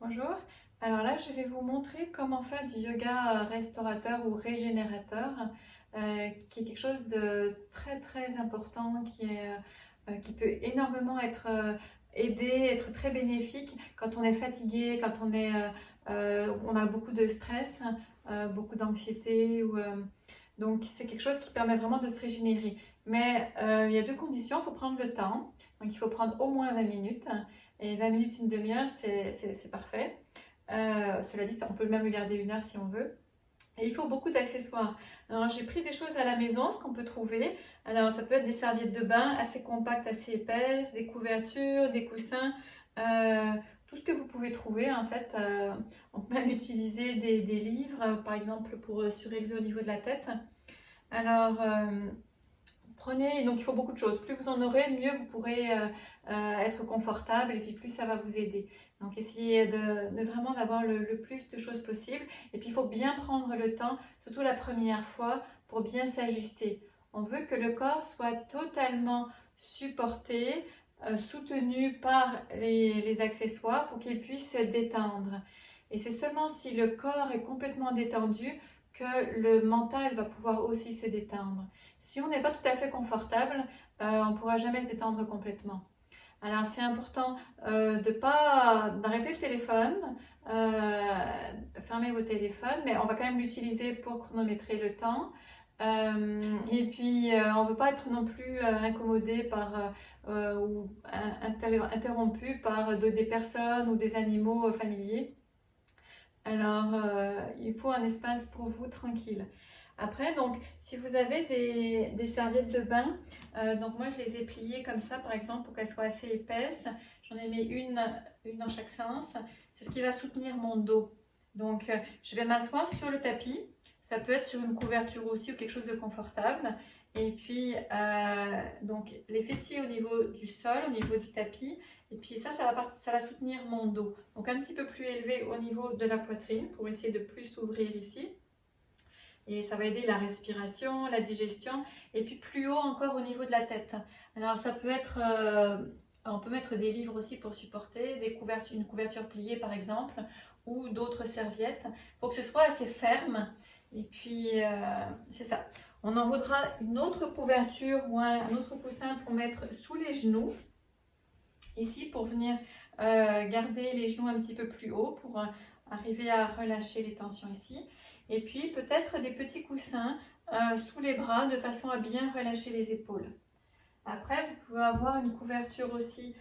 Bonjour, alors là je vais vous montrer comment faire du yoga restaurateur ou régénérateur, qui est quelque chose de très important, qui peut énormément être aidé, être très bénéfique quand on est fatigué, quand on a beaucoup de stress, beaucoup d'anxiété. Donc c'est quelque chose qui permet vraiment de se régénérer. Mais il y a deux conditions, il faut prendre le temps, donc il faut prendre au moins 20 minutes. Et 20 minutes, une demi-heure, c'est parfait. Cela dit, on peut même le garder une heure si on veut. Et il faut beaucoup d'accessoires. Alors j'ai pris des choses à la maison, ce qu'on peut trouver. Alors ça peut être des serviettes de bain assez compactes, assez épaisses, des couvertures, des coussins, tout ce que vous pouvez trouver en fait. On peut même utiliser des livres, par exemple pour surélever au niveau de la tête. Alors prenez, donc il faut beaucoup de choses. Plus vous en aurez, mieux vous pourrez être confortable et puis plus ça va vous aider. Donc essayez de vraiment d'avoir le plus de choses possible. Et puis il faut bien prendre le temps, surtout la première fois, pour bien s'ajuster. On veut que le corps soit totalement supporté, soutenu par les accessoires pour qu'il puisse se détendre. Et c'est seulement si le corps est complètement détendu que le mental va pouvoir aussi se détendre. Si on n'est pas tout à fait confortable, on ne pourra jamais s'étendre complètement. Alors c'est important d'arrêter le téléphone, fermer vos téléphones, mais on va quand même l'utiliser pour chronométrer le temps. Et puis on ne veut pas être non plus incommodé ou interrompu par des personnes ou des animaux familiers. Alors il faut un espace pour vous tranquille. Après, donc, si vous avez des serviettes de bain, donc moi je les ai pliées comme ça par exemple pour qu'elles soient assez épaisses. J'en ai mis une dans chaque sens. C'est ce qui va soutenir mon dos. Donc je vais m'asseoir sur le tapis. Ça peut être sur une couverture aussi ou quelque chose de confortable. Et puis donc les fessiers au niveau du sol, au niveau du tapis. Et puis ça va soutenir mon dos. Donc un petit peu plus élevé au niveau de la poitrine pour essayer de plus s'ouvrir ici. Et ça va aider la respiration, la digestion, et puis plus haut encore au niveau de la tête. Alors ça peut être, on peut mettre des livres aussi pour supporter, une couverture pliée par exemple, ou d'autres serviettes. Il faut que ce soit assez ferme, et puis c'est ça. On en voudra une autre couverture ou un autre coussin pour mettre sous les genoux, ici pour venir garder les genoux un petit peu plus haut, pour arriver à relâcher les tensions ici. Et puis peut-être des petits coussins sous les bras de façon à bien relâcher les épaules. Après, vous pouvez avoir une couverture aussi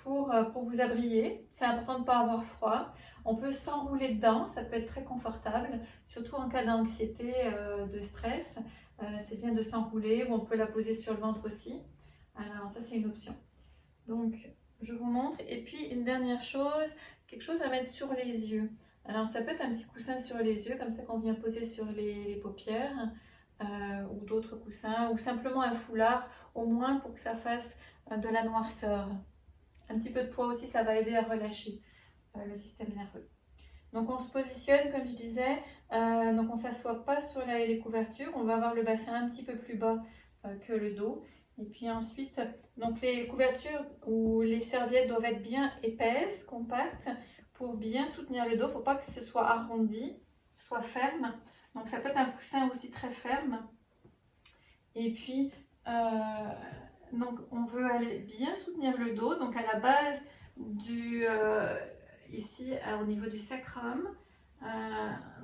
pour vous abrier. C'est important de ne pas avoir froid. On peut s'enrouler dedans, ça peut être très confortable, surtout en cas d'anxiété, de stress. C'est bien de s'enrouler ou on peut la poser sur le ventre aussi. Alors ça c'est une option. Donc je vous montre. Et puis une dernière chose, quelque chose à mettre sur les yeux. Alors ça peut être un petit coussin sur les yeux, comme ça qu'on vient poser sur les paupières, ou d'autres coussins, ou simplement un foulard, au moins pour que ça fasse de la noirceur. Un petit peu de poids aussi, ça va aider à relâcher le système nerveux. Donc on se positionne, comme je disais, donc on ne s'assoit pas sur les couvertures, on va avoir le bassin un petit peu plus bas que le dos. Et puis ensuite, donc les couvertures ou les serviettes doivent être bien épaisses, compactes, pour bien soutenir le dos. Il ne faut pas que ce soit arrondi, ce soit ferme. Donc ça peut être un coussin aussi très ferme. Et puis, donc on veut aller bien soutenir le dos, donc à la base ici au niveau du sacrum,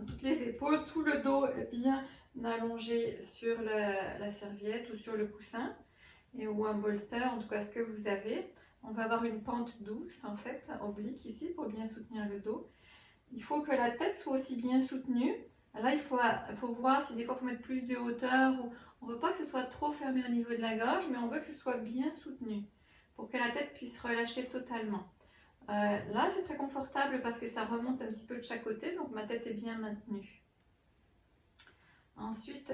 toutes les épaules, tout le dos est bien allongé sur la serviette ou sur le coussin ou un bolster, en tout cas ce que vous avez. On va avoir une pente douce en fait, oblique ici pour bien soutenir le dos. Il faut que la tête soit aussi bien soutenue. Là il faut voir si des fois il faut mettre plus de hauteur, ou on ne veut pas que ce soit trop fermé au niveau de la gorge, mais on veut que ce soit bien soutenu pour que la tête puisse relâcher totalement. Là c'est très confortable parce que ça remonte un petit peu de chaque côté, donc ma tête est bien maintenue. Ensuite,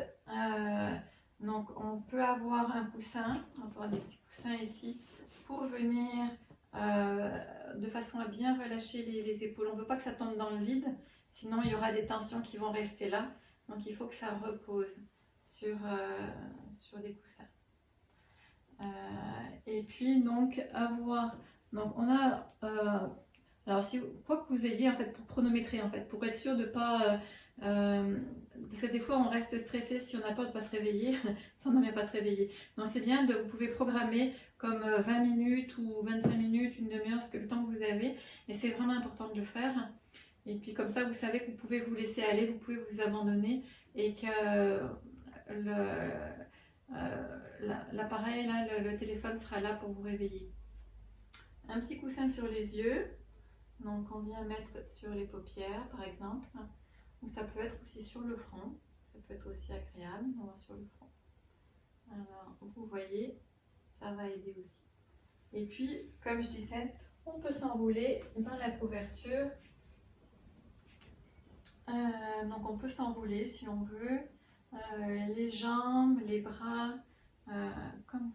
donc on peut avoir un coussin, on peut avoir des petits coussins ici pour venir de façon à bien relâcher les épaules. On ne veut pas que ça tombe dans le vide, sinon il y aura des tensions qui vont rester là. Donc il faut que ça repose sur des coussins. Et puis donc on a Alors, quoi que vous ayez en fait pour chronométrer, en fait, pour être sûr de pas. Parce que des fois, on reste stressé si on a peur de ne pas se réveiller, ça n'en vient pas se réveiller. Donc, c'est bien vous pouvez programmer comme 20 minutes ou 25 minutes, une demi-heure, ce que le temps que vous avez. Et c'est vraiment important de le faire. Et puis, comme ça, vous savez que vous pouvez vous laisser aller, vous pouvez vous abandonner et que l'appareil, là, le téléphone sera là pour vous réveiller. Un petit coussin sur les yeux. Donc on vient mettre sur les paupières par exemple, ou ça peut être aussi sur le front, ça peut être aussi agréable, on va sur le front. Alors vous voyez, ça va aider aussi. Et puis comme je disais, on peut s'enrouler dans la couverture. Donc on peut s'enrouler si on veut, les jambes, les bras, comme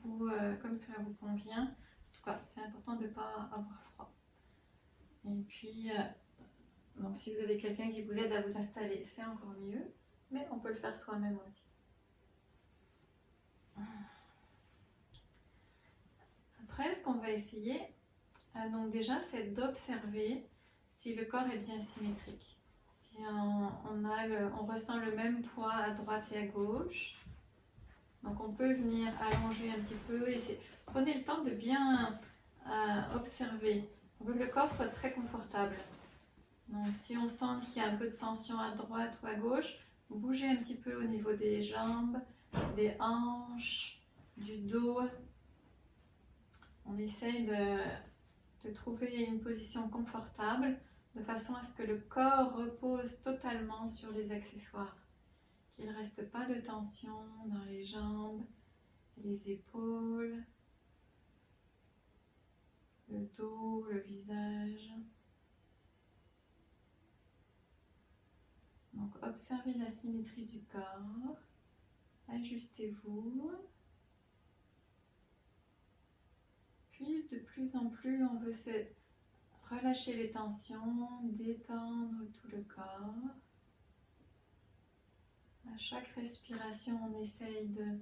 cela vous convient. En tout cas, c'est important de ne pas avoir froid. Et puis, donc si vous avez quelqu'un qui vous aide à vous installer, c'est encore mieux, mais on peut le faire soi-même aussi. Après, ce qu'on va essayer, donc déjà, c'est d'observer si le corps est bien symétrique. Si on ressent le même poids à droite et à gauche. Donc on peut venir allonger un petit peu. Prenez le temps de bien observer. On veut que le corps soit très confortable. Donc si on sent qu'il y a un peu de tension à droite ou à gauche, vous bougez un petit peu au niveau des jambes, des hanches, du dos. On essaye de trouver une position confortable de façon à ce que le corps repose totalement sur les accessoires. Qu'il ne reste pas de tension dans les jambes, les épaules, le dos, le visage. Donc observez la symétrie du corps, ajustez-vous. Puis de plus en plus, on veut se relâcher les tensions, détendre tout le corps. À chaque respiration, on essaye de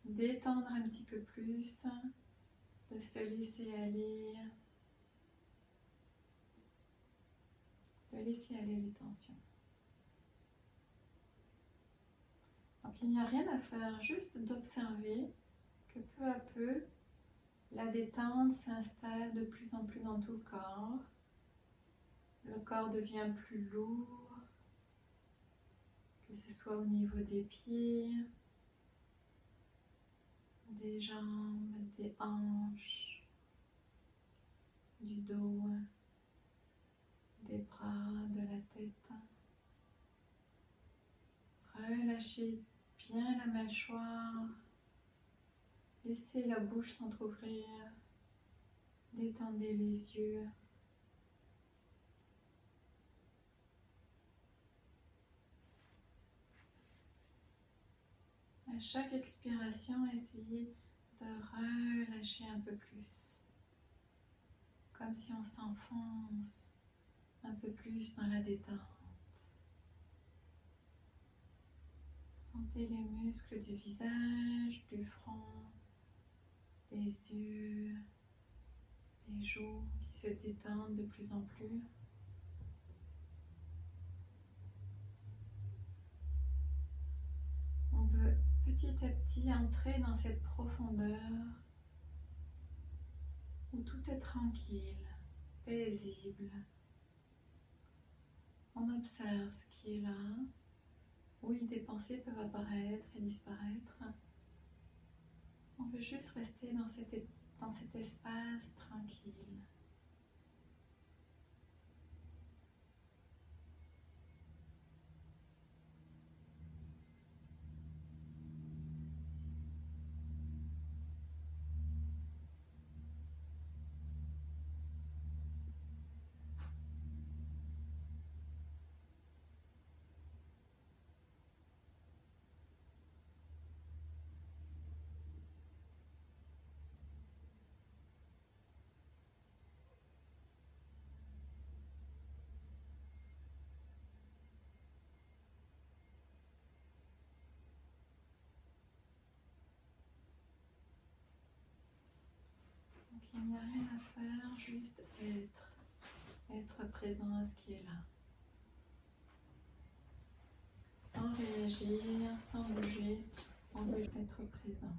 détendre un petit peu plus, de se laisser aller, de laisser aller les tensions. Donc il n'y a rien à faire, juste d'observer que peu à peu, la détente s'installe de plus en plus dans tout le corps. Le corps devient plus lourd, que ce soit au niveau des pieds, des jambes, des hanches, du dos, des bras, de la tête. Relâchez bien la mâchoire, laissez la bouche s'entrouvrir, détendez les yeux. À chaque expiration, essayez de relâcher un peu plus, comme si on s'enfonce un peu plus dans la détente. Sentez les muscles du visage, du front, des yeux, des joues qui se détendent de plus en plus. On veut petit à petit entrer dans cette profondeur où tout est tranquille, paisible. On observe ce qui est là. Oui, des pensées peuvent apparaître et disparaître. On veut juste rester dans cet espace tranquille. Donc il n'y a rien à faire, juste être. présent à ce qui est là. Sans réagir, sans bouger, on veut être présent.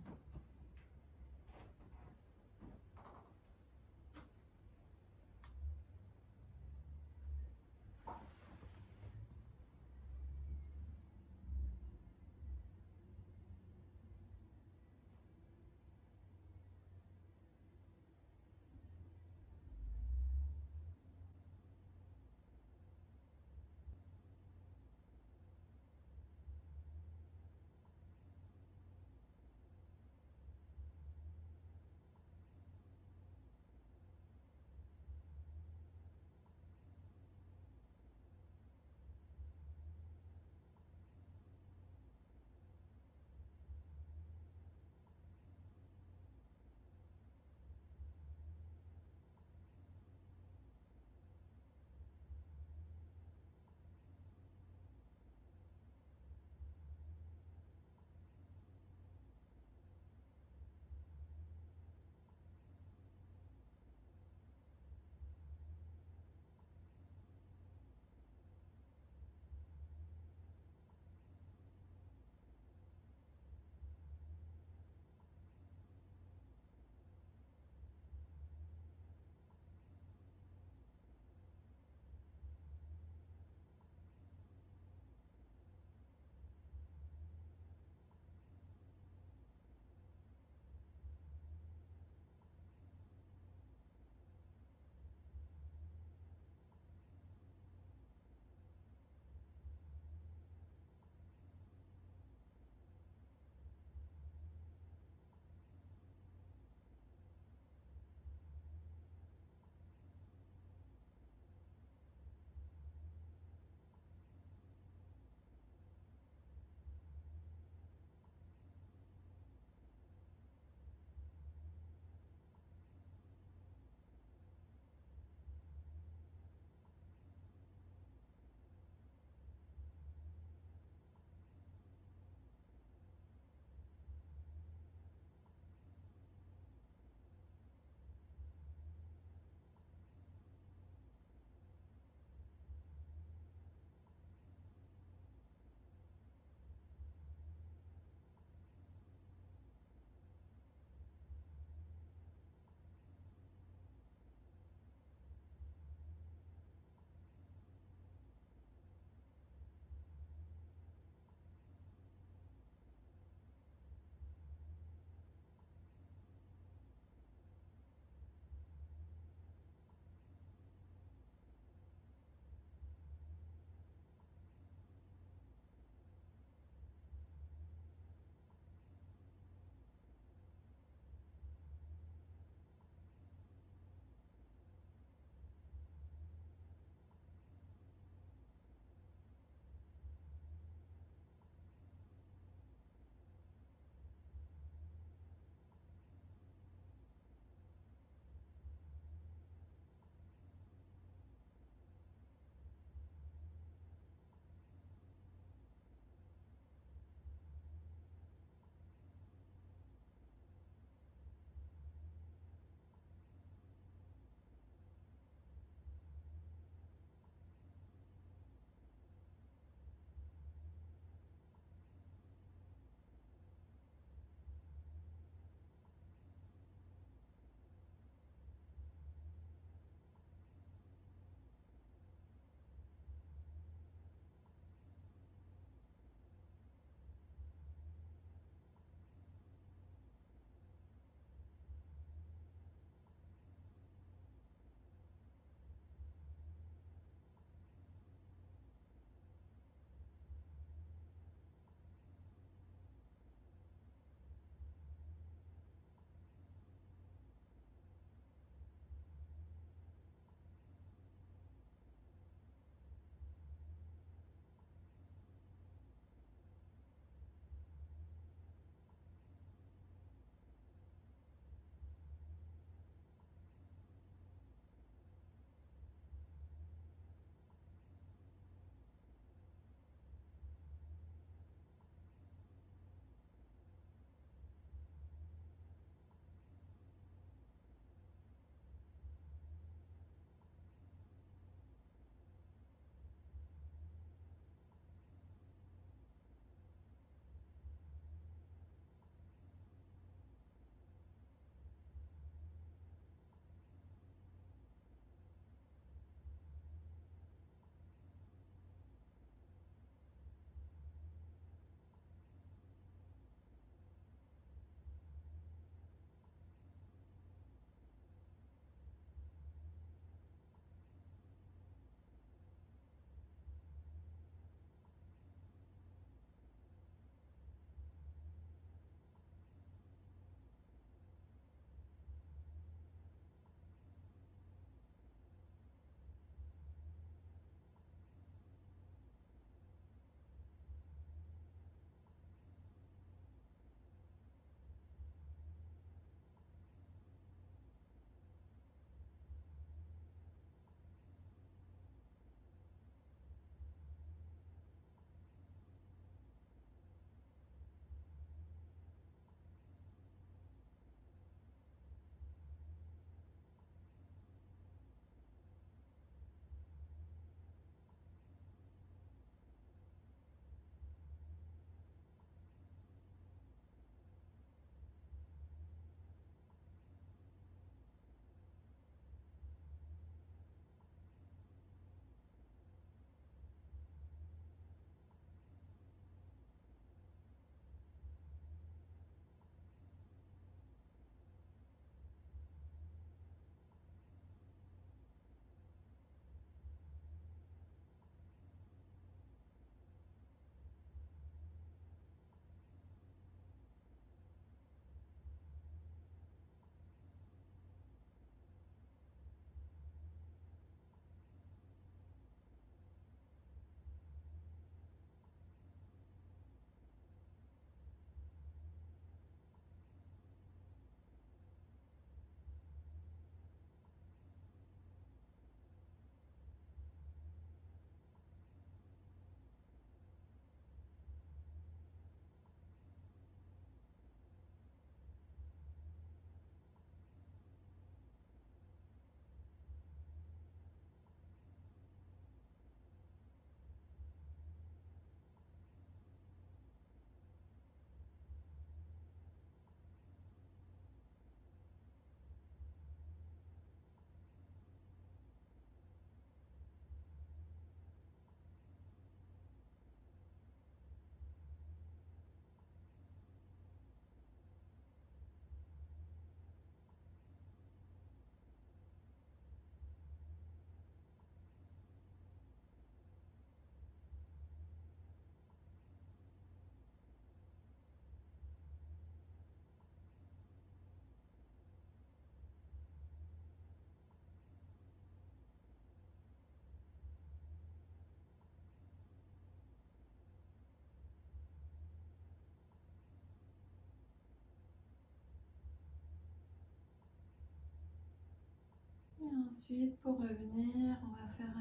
Et ensuite, pour revenir, on va faire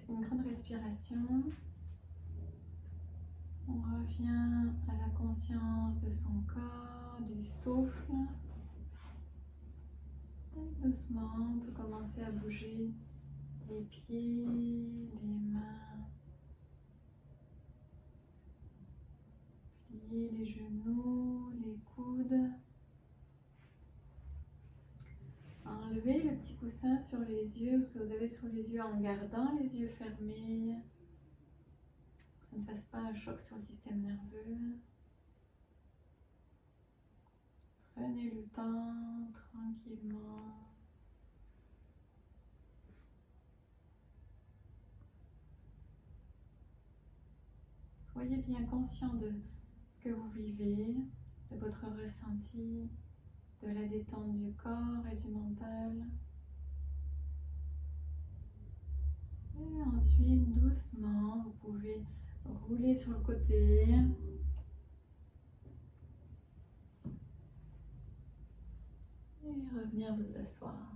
une grande respiration. On revient à la conscience de son corps, du souffle. Et doucement, on peut commencer à bouger les pieds, les mains, plier les genoux, les coudes. Enlevez le petit coussin sur les yeux, ou ce que vous avez sur les yeux en gardant les yeux fermés. Pour que ça ne fasse pas un choc sur le système nerveux. Prenez le temps tranquillement. Soyez bien conscient de ce que vous vivez, de votre ressenti, de la détente du corps et du mental. Et ensuite, doucement, vous pouvez rouler sur le côté. Et revenir vous asseoir.